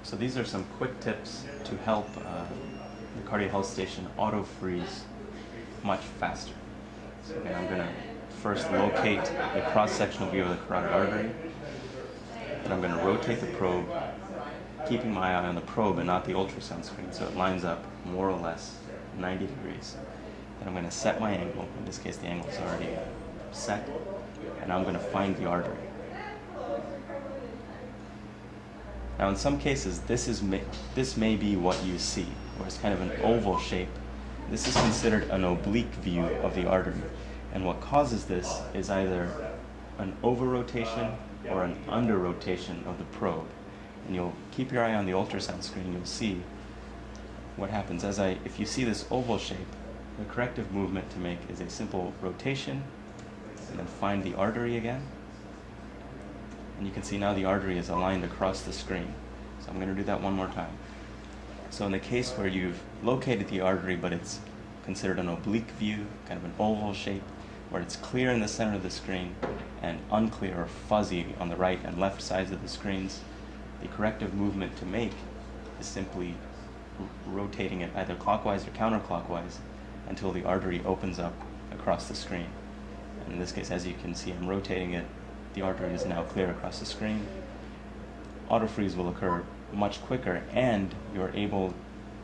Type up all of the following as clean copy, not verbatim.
So these are some quick tips to help the CardioHealth station auto-freeze much faster. Okay, I'm going to first locate a cross-sectional view of the carotid artery. Then I'm going to rotate the probe, keeping my eye on the probe and not the ultrasound screen, so it lines up more or less 90 degrees. Then I'm going to set my angle. In this case, the angle is already set, and I'm going to find the artery. Now, in some cases, this may be what you see, where it's kind of an oval shape. This is considered an oblique view of the artery, and what causes this is either an over-rotation or an under-rotation of the probe. And you'll keep your eye on the ultrasound screen, you'll see what happens. If you see this oval shape, the corrective movement to make is a simple rotation, and then find the artery again. And you can see now the artery is aligned across the screen. So I'm going to do that one more time. So in the case where you've located the artery, but it's considered an oblique view, kind of an oval shape, where it's clear in the center of the screen and unclear or fuzzy on the right and left sides of the screens, the corrective movement to make is simply rotating it either clockwise or counterclockwise until the artery opens up across the screen. And in this case, as you can see, I'm rotating it. The artery is now clear across the screen. Autofreeze will occur much quicker, and you're able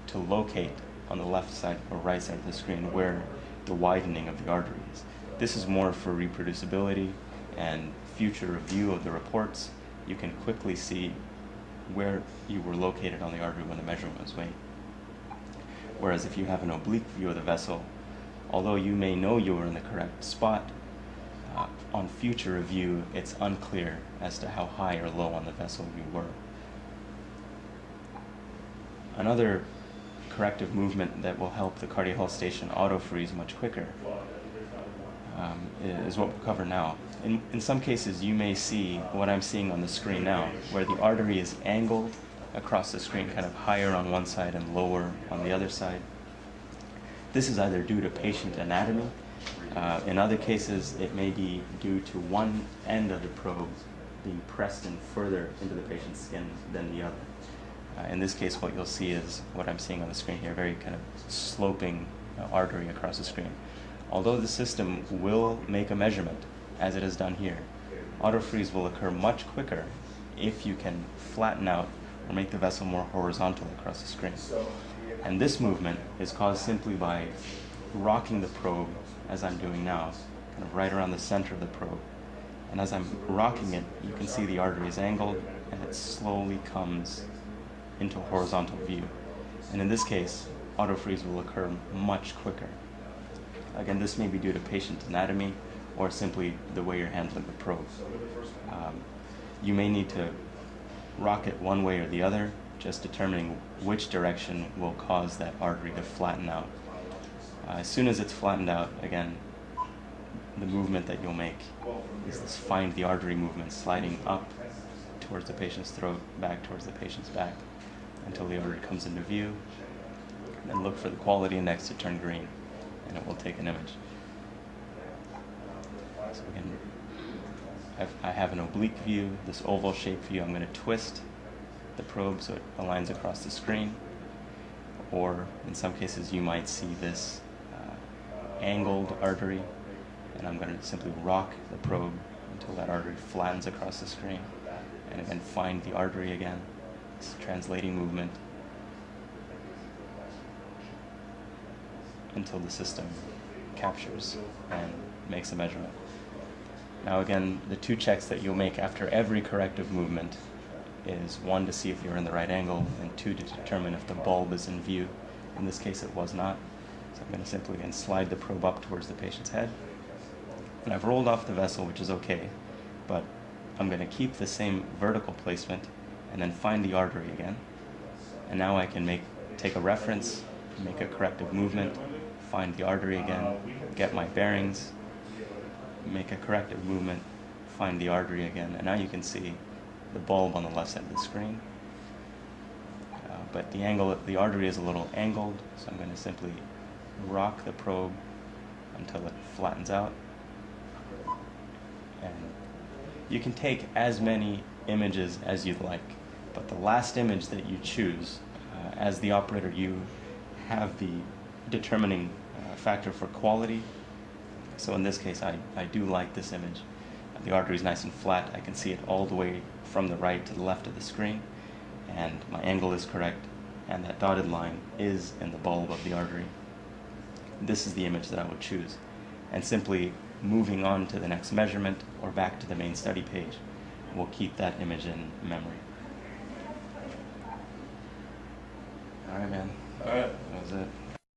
to locate on the left side or right side of the screen where the widening of the artery is. This is more for reproducibility and future review of the reports. You can quickly see where you were located on the artery when the measurement was made. Whereas if you have an oblique view of the vessel, although you may know you were in the correct spot, on future review, it's unclear as to how high or low on the vessel you were. Another corrective movement that will help the CardioHealth station auto-freeze much quicker is what we'll cover now. In some cases, you may see what I'm seeing on the screen now, where the artery is angled across the screen, kind of higher on one side and lower on the other side. This is either due to patient anatomy. In other cases, it may be due to one end of the probe being pressed in further into the patient's skin than the other. In this case, what you'll see is what I'm seeing on the screen here, very kind of sloping artery across the screen. Although the system will make a measurement, as it is done here, autofreeze will occur much quicker if you can flatten out or make the vessel more horizontal across the screen. And this movement is caused simply by rocking the probe, as I'm doing now, kind of right around the center of the probe. And as I'm rocking it, you can see the artery is angled, and it slowly comes into a horizontal view. And in this case, autofreeze will occur much quicker. Again, this may be due to patient anatomy or simply the way you're handling the probe. You may need to rock it one way or the other, just determining which direction will cause that artery to flatten out. As soon as it's flattened out, again, the movement that you'll make is this find the artery movement, sliding up towards the patient's throat, back towards the patient's back, until the artery comes into view. And then look for the quality index to turn green, and it will take an image. So again, I have an oblique view, this oval shaped view. I'm going to twist the probe so it aligns across the screen, or in some cases you might see this angled artery, and I'm going to simply rock the probe until that artery flattens across the screen, and again find the artery again, this translating movement until the system captures and makes a measurement. Now again, the two checks that you'll make after every corrective movement is one, to see if you're in the right angle, and two, to determine if the bulb is in view. In this case, it was not. So I'm going to simply again slide the probe up towards the patient's head. And I've rolled off the vessel, which is okay, but I'm going to keep the same vertical placement and then find the artery again. And now I can take a reference, make a corrective movement, find the artery again, get my bearings, make a corrective movement, find the artery again, and now you can see the bulb on the left side of the screen. But the artery is a little angled, so I'm going to simply rock the probe until it flattens out. And you can take as many images as you'd like. But the last image that you choose, as the operator, you have the determining factor for quality. So in this case, I do like this image. The artery is nice and flat. I can see it all the way from the right to the left of the screen, and my angle is correct, and that dotted line is in the bulb of the artery. This is the image that I would choose. And simply moving on to the next measurement or back to the main study page will keep that image in memory. All right, man. All right. That was it.